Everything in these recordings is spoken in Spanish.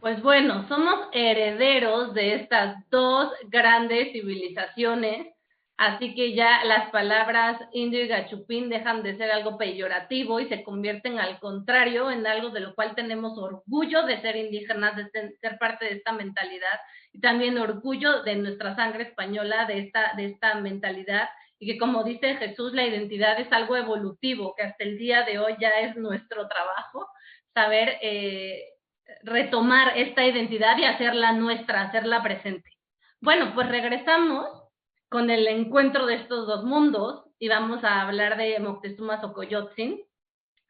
Pues bueno, somos herederos de estas dos grandes civilizaciones, así que ya las palabras indio y gachupín dejan de ser algo peyorativo y se convierten al contrario en algo de lo cual tenemos orgullo de ser indígenas, de ser parte de esta mentalidad y también orgullo de nuestra sangre española, de esta mentalidad y que como dice Jesús, la identidad es algo evolutivo, que hasta el día de hoy ya es nuestro trabajo saber retomar esta identidad y hacerla nuestra, hacerla presente. Bueno, pues regresamos con el encuentro de estos dos mundos y vamos a hablar de Moctezuma Xocoyotzin.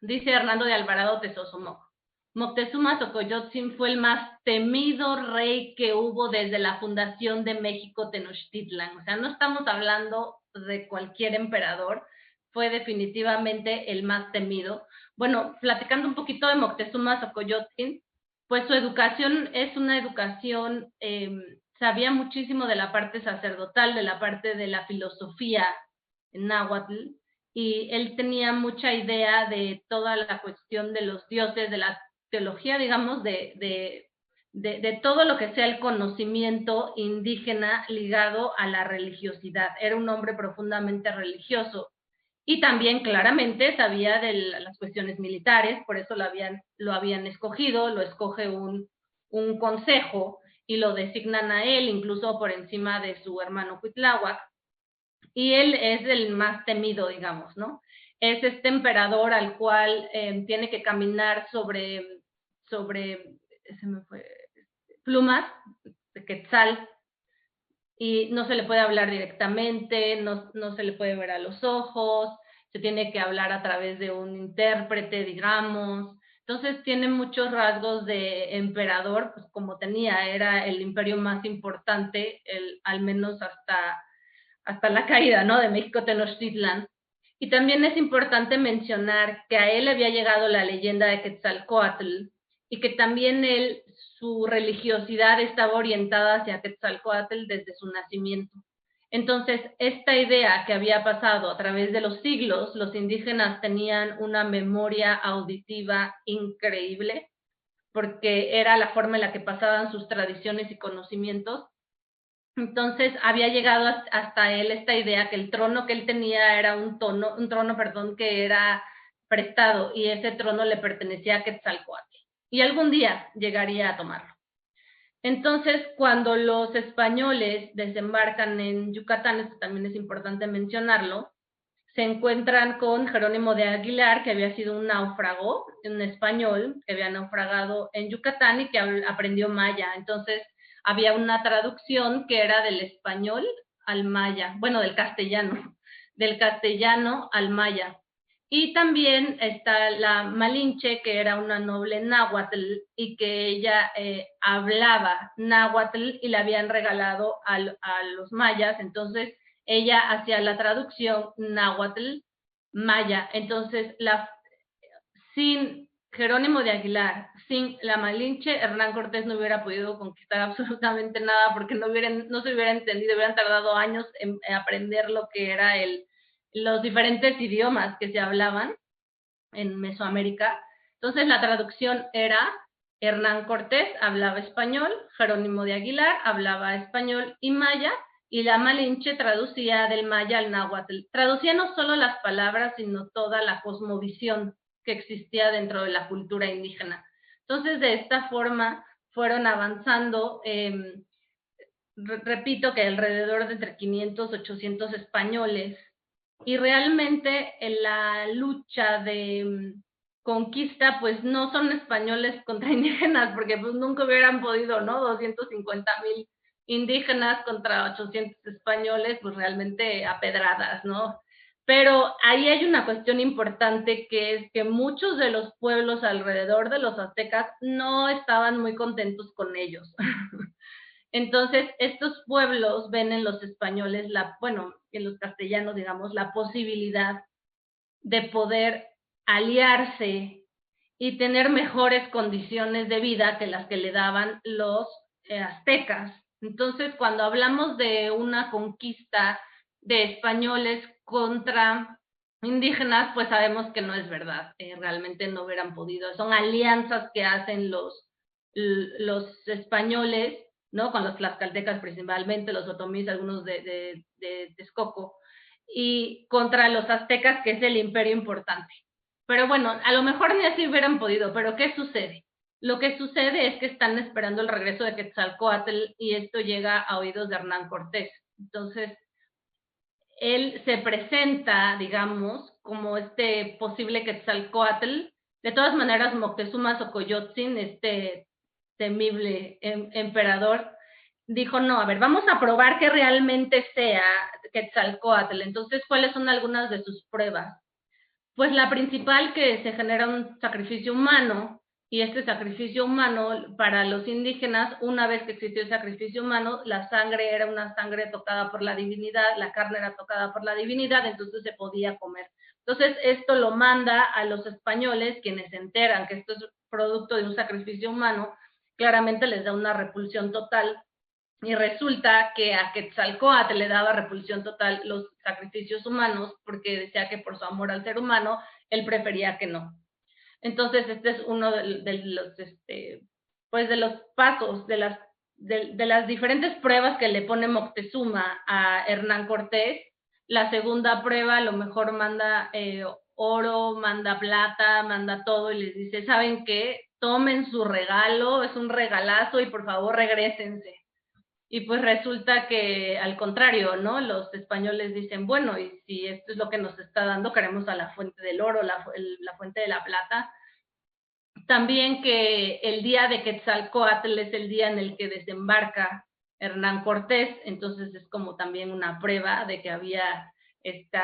Dice Hernando de Alvarado Tesosomoco. Moctezuma Xocoyotzin fue el más temido rey que hubo desde la fundación de México Tenochtitlan. O sea, no estamos hablando de cualquier emperador, fue definitivamente el más temido. Bueno, platicando un poquito de Moctezuma Xocoyotzin, pues su educación es una educación, sabía muchísimo de la parte sacerdotal, de la parte de la filosofía en náhuatl, y él tenía mucha idea de toda la cuestión de los dioses, de la teología, digamos, de todo lo que sea el conocimiento indígena ligado a la religiosidad. Era un hombre profundamente religioso y también claramente sabía de las cuestiones militares, por eso lo habían escogido, lo escoge un consejo y lo designan a él, incluso por encima de su hermano Cuitláhuac, y él es el más temido, digamos, ¿no? Es este emperador al cual tiene que caminar se me fue, plumas de quetzal, y no se le puede hablar directamente, no se le puede ver a los ojos, se tiene que hablar a través de un intérprete, digamos. Entonces tiene muchos rasgos de emperador, pues como tenía, era el imperio más importante, al menos hasta la caída, ¿no?, de México Tenochtitlan. Y también es importante mencionar que a él había llegado la leyenda de Quetzalcóatl y que también él, su religiosidad estaba orientada hacia Quetzalcóatl desde su nacimiento. Entonces, esta idea que había pasado a través de los siglos, los indígenas tenían una memoria auditiva increíble, porque era la forma en la que pasaban sus tradiciones y conocimientos. Entonces había llegado hasta él esta idea que el trono que él tenía era un trono, perdón, que era prestado y ese trono le pertenecía a Quetzalcóatl y algún día llegaría a tomarlo. Entonces, cuando los españoles desembarcan en Yucatán, esto también es importante mencionarlo, se encuentran con Jerónimo de Aguilar, que había sido un náufrago, un español que había naufragado en Yucatán y que aprendió maya. Entonces, había una traducción que era del español al maya, bueno, del castellano al maya. Y también está la Malinche, que era una noble náhuatl y que ella hablaba náhuatl y la habían regalado a los mayas. Entonces, ella hacía la traducción náhuatl maya. Entonces, sin Jerónimo de Aguilar, sin la Malinche, Hernán Cortés no hubiera podido conquistar absolutamente nada porque no se hubiera entendido, hubieran tardado años en aprender lo que era los diferentes idiomas que se hablaban en Mesoamérica. Entonces la traducción era Hernán Cortés hablaba español, Jerónimo de Aguilar hablaba español y maya, y la Malinche traducía del maya al náhuatl. Traducía no solo las palabras, sino toda la cosmovisión que existía dentro de la cultura indígena. Entonces, de esta forma fueron avanzando, repito que alrededor de entre 500 800 españoles, y realmente en la lucha de conquista, pues no son españoles contra indígenas, porque pues nunca hubieran podido, ¿no? 250,000 indígenas contra 800 españoles, pues realmente a pedradas, ¿no? Pero ahí hay una cuestión importante, que es que muchos de los pueblos alrededor de los aztecas no estaban muy contentos con ellos. Entonces, estos pueblos ven en los españoles, bueno, en los castellanos, digamos, la posibilidad de poder aliarse y tener mejores condiciones de vida que las que le daban los aztecas. Entonces, cuando hablamos de una conquista de españoles contra indígenas, pues sabemos que no es verdad, realmente no hubieran podido. Son alianzas que hacen los españoles, ¿no? Con los tlaxcaltecas principalmente, los otomís, algunos de Texcoco, y contra los aztecas, que es el imperio importante. Pero bueno, a lo mejor ni así hubieran podido, pero ¿qué sucede? Lo que sucede es que están esperando el regreso de Quetzalcóatl y esto llega a oídos de Hernán Cortés. Entonces, él se presenta, digamos, como este posible Quetzalcóatl. De todas maneras, Moctezuma Xocoyotzin, este temible emperador, dijo, no, a ver, vamos a probar que realmente sea Quetzalcóatl. Entonces, ¿cuáles son algunas de sus pruebas? Pues la principal, que se genera un sacrificio humano, y este sacrificio humano para los indígenas, una vez que existió el sacrificio humano, la sangre era una sangre tocada por la divinidad, la carne era tocada por la divinidad, entonces se podía comer. Entonces esto lo manda a los españoles, quienes se enteran que esto es producto de un sacrificio humano, claramente les da una repulsión total, y resulta que a Quetzalcóatl le daba repulsión total los sacrificios humanos, porque decía que por su amor al ser humano, él prefería que no. Entonces, este es uno de los, pues de los pasos, de las diferentes pruebas que le pone Moctezuma a Hernán Cortés. La segunda prueba, a lo mejor manda oro, manda plata, manda todo, y les dice, ¿saben qué? Tomen su regalo, es un regalazo, y por favor regrésense. Y pues resulta que al contrario, ¿no? Los españoles dicen, bueno, y si esto es lo que nos está dando, queremos a la fuente del oro, la fuente de la plata. También que el día de Quetzalcóatl es el día en el que desembarca Hernán Cortés, entonces es como también una prueba de que había este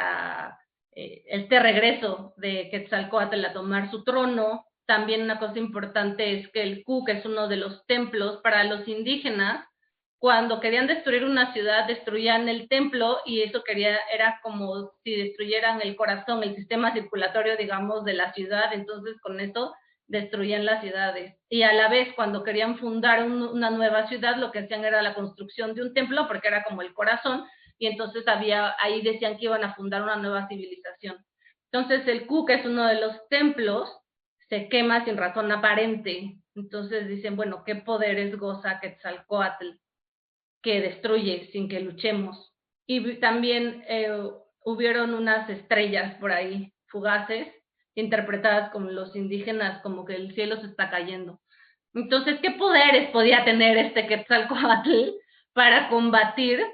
regreso de Quetzalcóatl a tomar su trono. También una cosa importante es que el Cu, que es uno de los templos para los indígenas, cuando querían destruir una ciudad, destruían el templo, y eso era como si destruyeran el corazón, el sistema circulatorio, digamos, de la ciudad. Entonces con eso destruían las ciudades. Y a la vez, cuando querían fundar una nueva ciudad, lo que hacían era la construcción de un templo, porque era como el corazón, y entonces ahí decían que iban a fundar una nueva civilización. Entonces el Cu, que es uno de los templos, se quema sin razón aparente. Entonces dicen, bueno, ¿qué poderes goza Quetzalcóatl, que destruye sin que luchemos? Y también hubieron unas estrellas por ahí, fugaces, interpretadas como los indígenas, como que el cielo se está cayendo. Entonces, ¿qué poderes podía tener este Quetzalcóatl para combatir,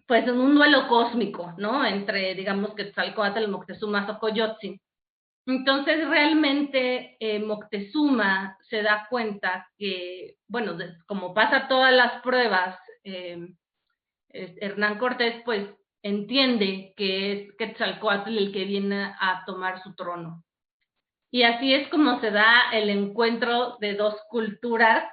pues, en un duelo cósmico, ¿no? Entre, digamos, Quetzalcóatl y Moctezuma Xocoyotzin. Entonces, realmente Moctezuma se da cuenta que, bueno, como pasa todas las pruebas, Hernán Cortés, pues, entiende que es Quetzalcóatl el que viene a tomar su trono. Y así es como se da el encuentro de dos culturas,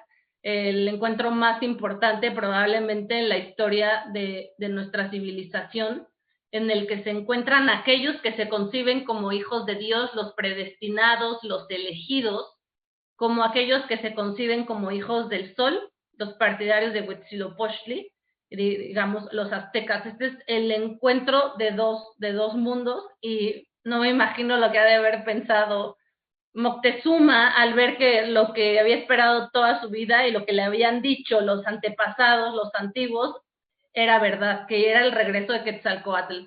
el encuentro más importante probablemente en la historia de nuestra civilización, en el que se encuentran aquellos que se conciben como hijos de Dios, los predestinados, los elegidos, como aquellos que se conciben como hijos del sol, los partidarios de Huitzilopochtli, digamos, los aztecas. Este es el encuentro de dos mundos, y no me imagino lo que ha de haber pensado Moctezuma al ver que lo que había esperado toda su vida y lo que le habían dicho los antepasados, los antiguos, era verdad, que era el regreso de Quetzalcóatl.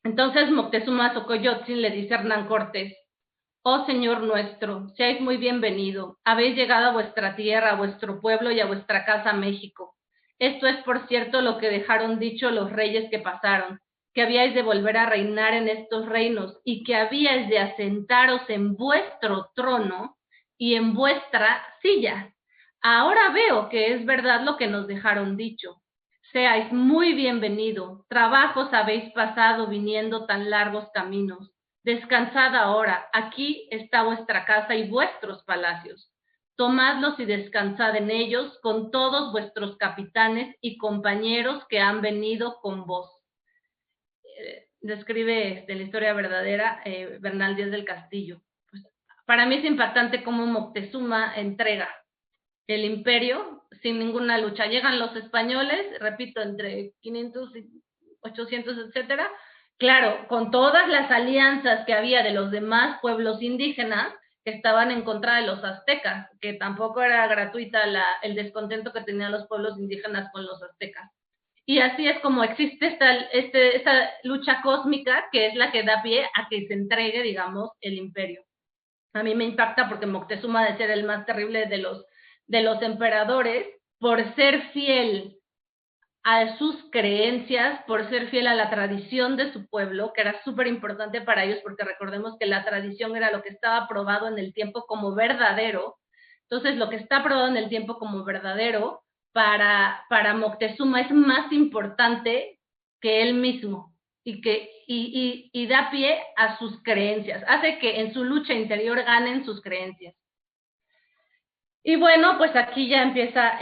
Entonces Moctezuma Xocoyotzin le dice a Hernán Cortés: oh Señor nuestro, seáis muy bienvenido, habéis llegado a vuestra tierra, a vuestro pueblo y a vuestra casa México. Esto es, por cierto, lo que dejaron dicho los reyes que pasaron, que habíais de volver a reinar en estos reinos, y que habíais de asentaros en vuestro trono y en vuestra silla. Ahora veo que es verdad lo que nos dejaron dicho. Seáis muy bienvenido, trabajos habéis pasado viniendo tan largos caminos. Descansad ahora, aquí está vuestra casa y vuestros palacios. Tomadlos y descansad en ellos con todos vuestros capitanes y compañeros que han venido con vos. Describe la historia verdadera Bernal Díaz del Castillo. Pues, para mí es impactante cómo Moctezuma entrega el imperio sin ninguna lucha. Llegan los españoles, repito, entre 500 y 800, etcétera. Claro, con todas las alianzas que había de los demás pueblos indígenas, que estaban en contra de los aztecas, que tampoco era gratuita el descontento que tenían los pueblos indígenas con los aztecas. Y así es como existe esta lucha cósmica, que es la que da pie a que se entregue, digamos, el imperio. A mí me impacta porque Moctezuma, de ser el más terrible de los emperadores, por ser fiel a sus creencias, por ser fiel a la tradición de su pueblo, que era súper importante para ellos, porque recordemos que la tradición era lo que estaba probado en el tiempo como verdadero. Entonces, lo que está probado en el tiempo como verdadero, para Moctezuma es más importante que él mismo, y da pie a sus creencias, hace que en su lucha interior ganen sus creencias. Y bueno, pues aquí ya empieza...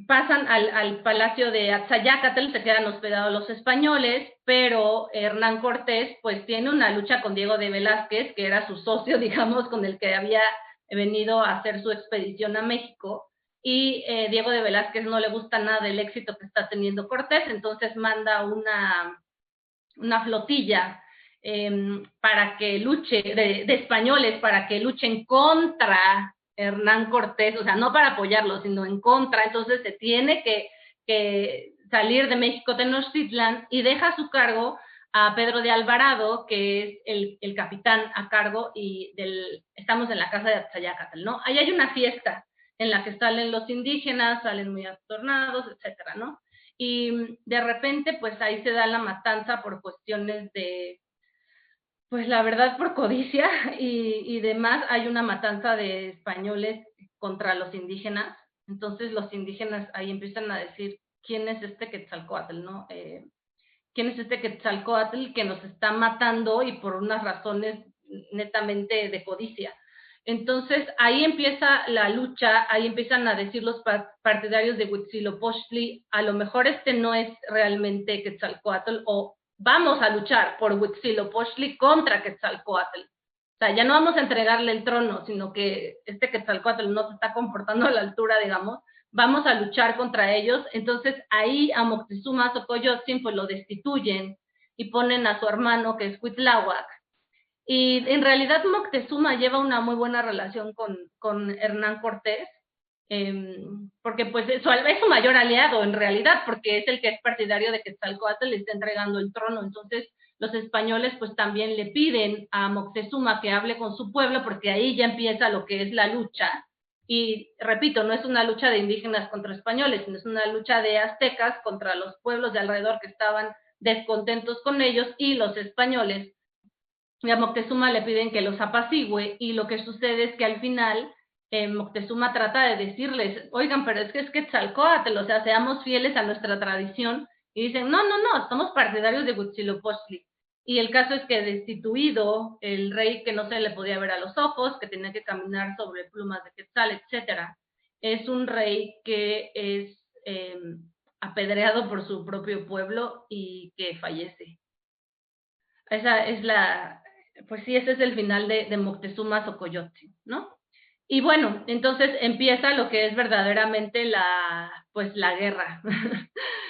pasan al palacio de Axayácatl, se quedan hospedados los españoles, pero Hernán Cortés pues tiene una lucha con Diego de Velázquez, que era su socio, digamos, con el que había venido a hacer su expedición a México, y Diego de Velázquez no le gusta nada del éxito que está teniendo Cortés, entonces manda una flotilla para que luche, de españoles, para que luchen contra Hernán Cortés, o sea, no para apoyarlo, sino en contra. Entonces se tiene que salir de México Tenochtitlan y deja a su cargo a Pedro de Alvarado, que es el capitán a cargo, y estamos en la casa de Axayácatl, ¿no? Ahí hay una fiesta en la que salen los indígenas, salen muy atornados, etcétera, ¿no? Y de repente, pues ahí se da la matanza por cuestiones de, pues la verdad, por codicia y demás. Hay una matanza de españoles contra los indígenas. Entonces los indígenas ahí empiezan a decir, ¿quién es este Quetzalcóatl, no? ¿Quién es este Quetzalcóatl que nos está matando y por unas razones netamente de codicia? Entonces ahí empieza la lucha, ahí empiezan a decir los partidarios de Huitzilopochtli, a lo mejor este no es realmente Quetzalcóatl, o vamos a luchar por Huitzilopochtli contra Quetzalcóatl. O sea, ya no vamos a entregarle el trono, sino que este Quetzalcóatl no se está comportando a la altura, digamos, vamos a luchar contra ellos. Entonces ahí a Moctezuma Xocoyotzin pues lo destituyen y ponen a su hermano, que es Cuitláhuac. Y en realidad Moctezuma lleva una muy buena relación con Hernán Cortés, porque pues es su mayor aliado en realidad, porque es el que es partidario de que Quetzalcóatl le está entregando el trono. Entonces los españoles pues también le piden a Moctezuma que hable con su pueblo, porque ahí ya empieza lo que es la lucha. Y repito, no es una lucha de indígenas contra españoles, sino es una lucha de aztecas contra los pueblos de alrededor que estaban descontentos con ellos, y los españoles y a Moctezuma le piden que los apacigüe, y lo que sucede es que al final Moctezuma trata de decirles, oigan, pero es que es Quetzalcóatl, o sea, seamos fieles a nuestra tradición, y dicen, no, somos partidarios de Huitzilopochtli. Y el caso es que destituido el rey, que no se le podía ver a los ojos, que tenía que caminar sobre plumas de quetzal, etcétera, es un rey que es apedreado por su propio pueblo y que fallece. Esa es pues sí, ese es el final de Moctezuma Xocoyotzin, ¿no? Y bueno, entonces empieza lo que es verdaderamente pues la guerra,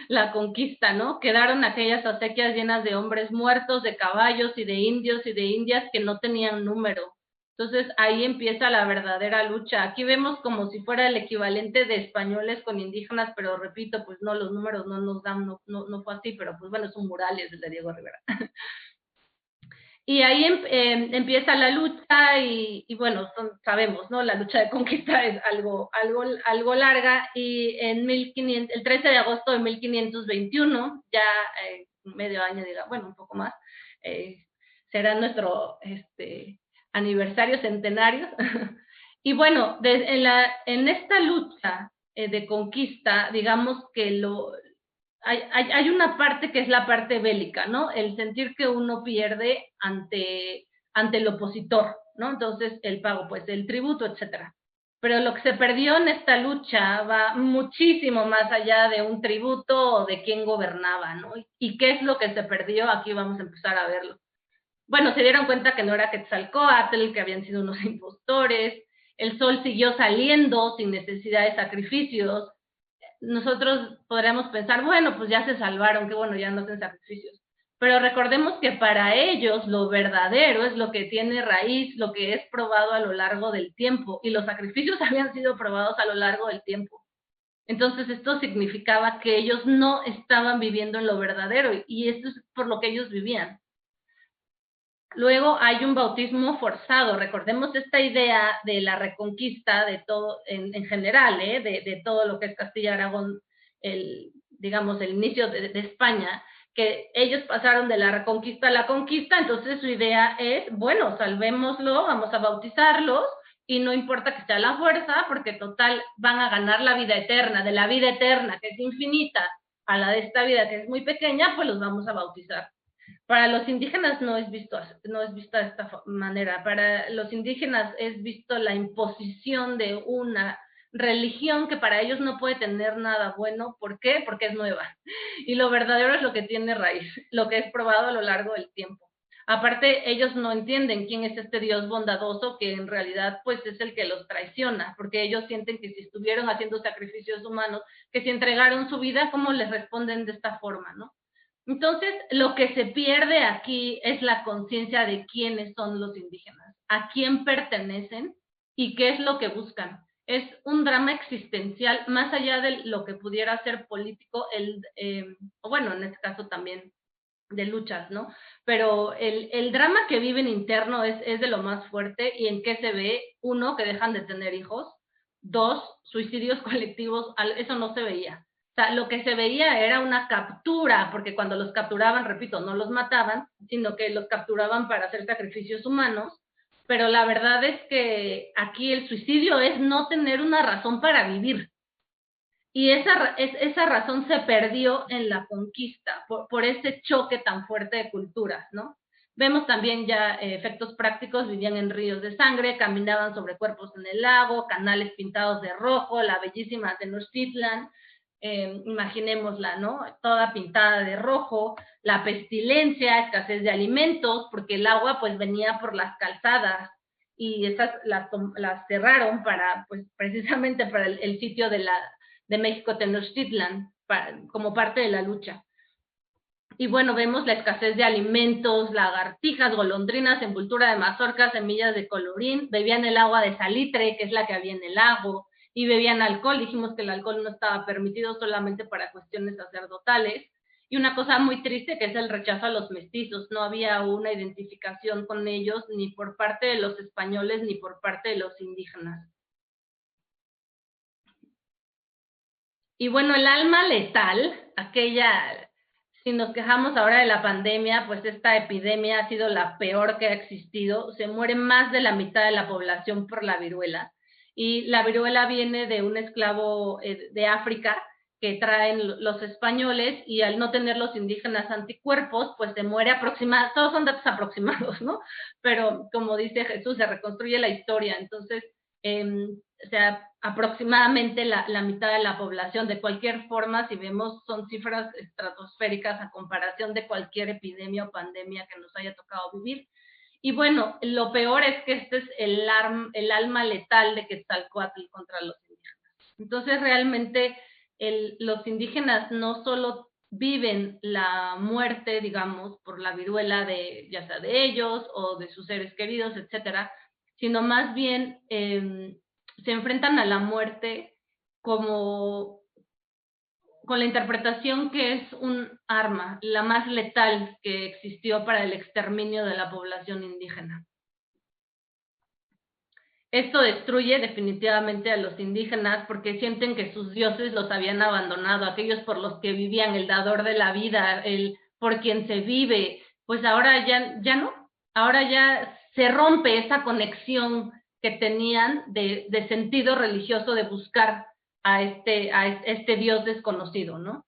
la conquista, ¿no? Quedaron aquellas acequias llenas de hombres muertos, de caballos y de indios y de indias que no tenían número. Entonces ahí empieza la verdadera lucha. Aquí vemos como si fuera el equivalente de españoles con indígenas, pero repito, pues no, los números no nos dan, no fue así, pero pues bueno, son murales de Diego Rivera. Y ahí empieza la lucha y bueno, sabemos, ¿no? La lucha de conquista es algo larga, y en el 13 de agosto de 1521, ya medio año, bueno, un poco más, será nuestro aniversario centenario. Y bueno, en esta lucha de conquista, digamos que hay una parte que es la parte bélica, ¿no? El sentir que uno pierde ante el opositor, ¿no? Entonces, el pago, pues, el tributo, etcétera. Pero lo que se perdió en esta lucha va muchísimo más allá de un tributo o de quién gobernaba, ¿no? ¿Y qué es lo que se perdió? Aquí vamos a empezar a verlo. Bueno, se dieron cuenta que no era Quetzalcóatl, que habían sido unos impostores, el sol siguió saliendo sin necesidad de sacrificios. Nosotros podríamos pensar, bueno, pues ya se salvaron, que bueno, ya no hacen sacrificios. Pero recordemos que para ellos lo verdadero es lo que tiene raíz, lo que es probado a lo largo del tiempo, y los sacrificios habían sido probados a lo largo del tiempo. Entonces esto significaba que ellos no estaban viviendo en lo verdadero, y esto es por lo que ellos vivían. Luego hay un bautismo forzado. Recordemos esta idea de la reconquista de todo, en general, de todo lo que es Castilla-Aragón, digamos, el inicio de España, que ellos pasaron de la reconquista a la conquista. Entonces su idea es, bueno, salvémoslo, vamos a bautizarlos, y no importa que sea la fuerza, porque total van a ganar la vida eterna. De la vida eterna, que es infinita, a la de esta vida, que es muy pequeña, pues los vamos a bautizar. Para los indígenas no es visto de esta manera. Para los indígenas es visto la imposición de una religión que para ellos no puede tener nada bueno. ¿Por qué? Porque es nueva. Y lo verdadero es lo que tiene raíz, lo que es probado a lo largo del tiempo. Aparte, ellos no entienden quién es este Dios bondadoso, que en realidad pues es el que los traiciona, porque ellos sienten que si estuvieron haciendo sacrificios humanos, que si entregaron su vida, ¿cómo les responden de esta forma, no? Entonces, lo que se pierde aquí es la conciencia de quiénes son los indígenas, a quién pertenecen y qué es lo que buscan. Es un drama existencial, más allá de lo que pudiera ser político, bueno, en este caso también de luchas, ¿no? Pero el drama que viven interno es de lo más fuerte. ¿Y en qué se ve? Uno, que dejan de tener hijos. Dos, suicidios colectivos. Eso no se veía. O sea, lo que se veía era una captura, porque cuando los capturaban, repito, no los mataban, sino que los capturaban para hacer sacrificios humanos. Pero la verdad es que aquí el suicidio es no tener una razón para vivir. Y esa razón se perdió en la conquista, por ese choque tan fuerte de culturas, ¿no? Vemos también ya efectos prácticos. Vivían en ríos de sangre, caminaban sobre cuerpos en el lago, canales pintados de rojo, la bellísima Tenochtitlan, imaginémosla, ¿no? Toda pintada de rojo, la pestilencia, escasez de alimentos, porque el agua pues venía por las calzadas, y esas las cerraron para, pues precisamente para el sitio de México Tenochtitlan, como parte de la lucha. Y bueno, vemos la escasez de alimentos, lagartijas, golondrinas, envoltura de mazorcas, semillas de colorín. Bebían el agua de salitre, que es la que había en el lago, y bebían alcohol. Dijimos que el alcohol no estaba permitido, solamente para cuestiones sacerdotales. Y una cosa muy triste, que es el rechazo a los mestizos. No había una identificación con ellos, ni por parte de los españoles, ni por parte de los indígenas. Y bueno, el alma letal, si nos quejamos ahora de la pandemia, pues esta epidemia ha sido la peor que ha existido. Se muere más de la mitad de la población por la viruela. Y la viruela viene de un esclavo de África que traen los españoles, y al no tener los indígenas anticuerpos, pues se muere aproximadamente. Todos son datos aproximados, ¿no? Pero como dice Jesús, se reconstruye la historia. Entonces, o sea, aproximadamente la mitad de la población. De cualquier forma, si vemos, son cifras estratosféricas a comparación de cualquier epidemia o pandemia que nos haya tocado vivir. Y bueno, lo peor es que este es el alma letal de Quetzalcóatl contra los indígenas. Entonces, realmente, los indígenas no solo viven la muerte, digamos, por la viruela, ya sea de ellos o de sus seres queridos, etcétera, sino más bien se enfrentan a la muerte como con la interpretación que es un arma, la más letal que existió para el exterminio de la población indígena. Esto destruye definitivamente a los indígenas, porque sienten que sus dioses los habían abandonado, aquellos por los que vivían, el dador de la vida, el por quien se vive. Pues ahora ya no, ahora ya se rompe esa conexión que tenían de sentido religioso, de buscar a este Dios desconocido, ¿no?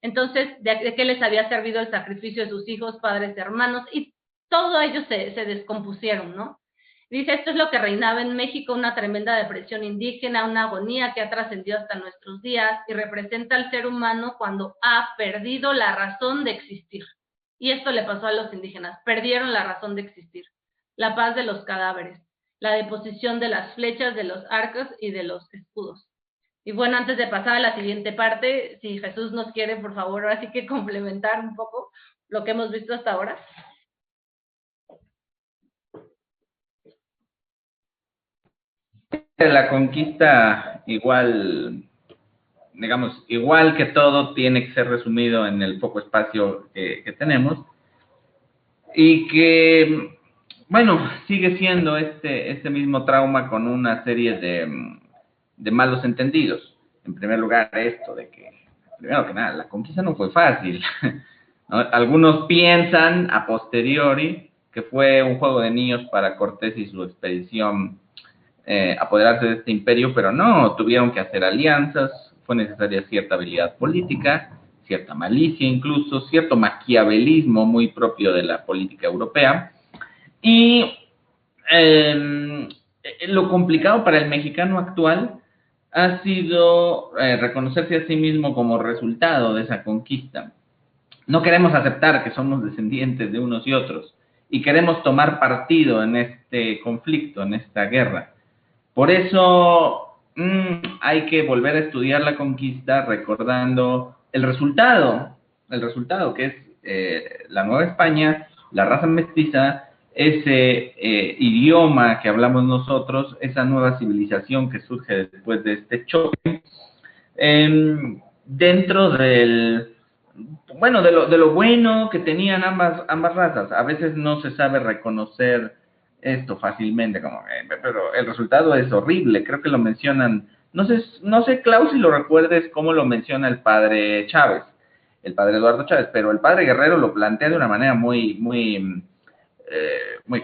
Entonces, ¿de qué les había servido el sacrificio de sus hijos, padres, hermanos? Y todo ellos se descompusieron, ¿no? Dice, esto es lo que reinaba en México, una tremenda depresión indígena, una agonía que ha trascendido hasta nuestros días, y representa al ser humano cuando ha perdido la razón de existir. Y esto le pasó a los indígenas, perdieron la razón de existir. La paz de los cadáveres, la deposición de las flechas, de los arcos y de los escudos. Y bueno, antes de pasar a la siguiente parte, si Jesús nos quiere, por favor, ahora sí que complementar un poco, lo que hemos visto hasta ahora. La conquista igual, digamos, igual que todo, tiene que ser resumido en el poco espacio que tenemos y que, bueno, sigue siendo este mismo trauma con una serie de malos entendidos. En primer lugar, esto de que, primero que nada, la conquista no fue fácil, ¿no? Algunos piensan a posteriori que fue un juego de niños para Cortés y su expedición apoderarse de este imperio, pero no, tuvieron que hacer alianzas, fue necesaria cierta habilidad política, cierta malicia incluso, cierto maquiavelismo muy propio de la política europea, y lo complicado para el mexicano actual ha sido reconocerse a sí mismo como resultado de esa conquista. No queremos aceptar que somos descendientes de unos y otros, y queremos tomar partido en este conflicto, en esta guerra. Por eso hay que volver a estudiar la conquista recordando el resultado que es la Nueva España, la raza mestiza, ese idioma que hablamos nosotros, esa nueva civilización que surge después de este choque, dentro del, bueno, de lo bueno que tenían ambas razas. A veces no se sabe reconocer esto fácilmente, como pero el resultado es horrible. Creo que lo mencionan, no sé, Klaus, si lo recuerdes, cómo lo menciona el padre Chávez, el padre Eduardo Chávez, pero el padre Guerrero lo plantea de una manera muy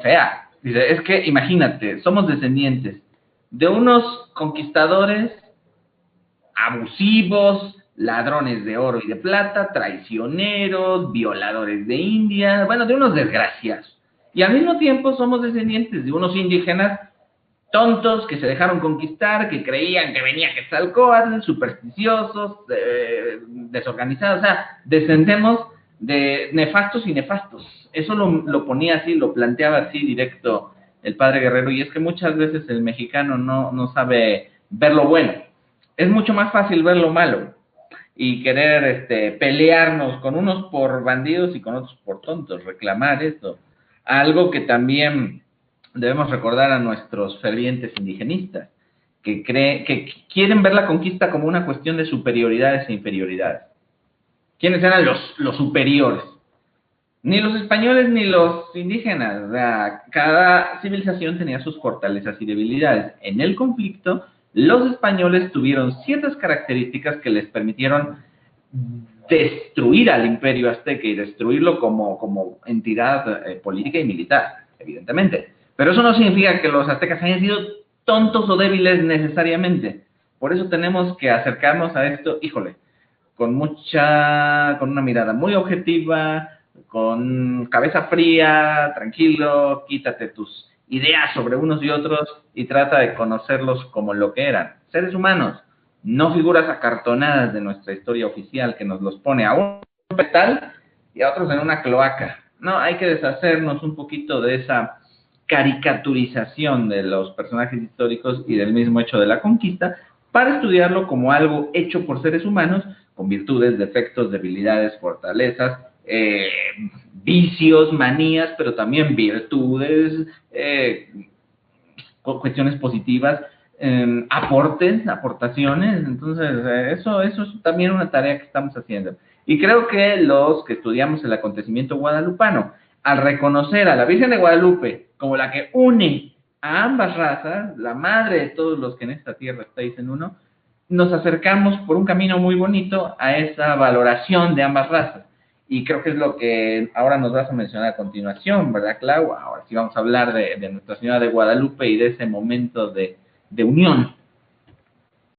fea. Dice, es que imagínate, somos descendientes de unos conquistadores abusivos, ladrones de oro y de plata, traicioneros, violadores de India, bueno, de unos desgraciados. Y al mismo tiempo somos descendientes de unos indígenas tontos que se dejaron conquistar, que creían que venía Quetzalcóatl, supersticiosos, desorganizados, o sea, descendemos de nefastos y nefastos. Eso lo ponía así, lo planteaba así directo el padre Guerrero, y es que muchas veces el mexicano no sabe ver lo bueno. Es mucho más fácil ver lo malo y querer pelearnos con unos por bandidos y con otros por tontos, reclamar esto. Algo que también debemos recordar a nuestros fervientes indigenistas, que quieren ver la conquista como una cuestión de superioridades e inferioridades. ¿Quiénes eran los superiores? Ni los españoles ni los indígenas. O sea, cada civilización tenía sus fortalezas y debilidades. En el conflicto, los españoles tuvieron ciertas características que les permitieron destruir al imperio azteca y destruirlo como entidad política y militar, evidentemente. Pero eso no significa que los aztecas hayan sido tontos o débiles necesariamente. Por eso tenemos que acercarnos a esto, híjole, con una mirada muy objetiva, con cabeza fría, tranquilo, quítate tus ideas sobre unos y otros y trata de conocerlos como lo que eran, seres humanos, no figuras acartonadas de nuestra historia oficial que nos los pone a un pedestal y a otros en una cloaca. No, hay que deshacernos un poquito de esa caricaturización de los personajes históricos y del mismo hecho de la conquista para estudiarlo como algo hecho por seres humanos con virtudes, defectos, debilidades, fortalezas, vicios, manías, pero también virtudes, cuestiones positivas, aportaciones. Entonces, eso es también una tarea que estamos haciendo. Y creo que los que estudiamos el acontecimiento guadalupano, al reconocer a la Virgen de Guadalupe como la que une a ambas razas, la madre de todos los que en esta tierra estáis en uno, nos acercamos por un camino muy bonito a esa valoración de ambas razas. Y creo que es lo que ahora nos vas a mencionar a continuación, ¿verdad, Clau? Ahora sí vamos a hablar de Nuestra Señora de Guadalupe y de ese momento de unión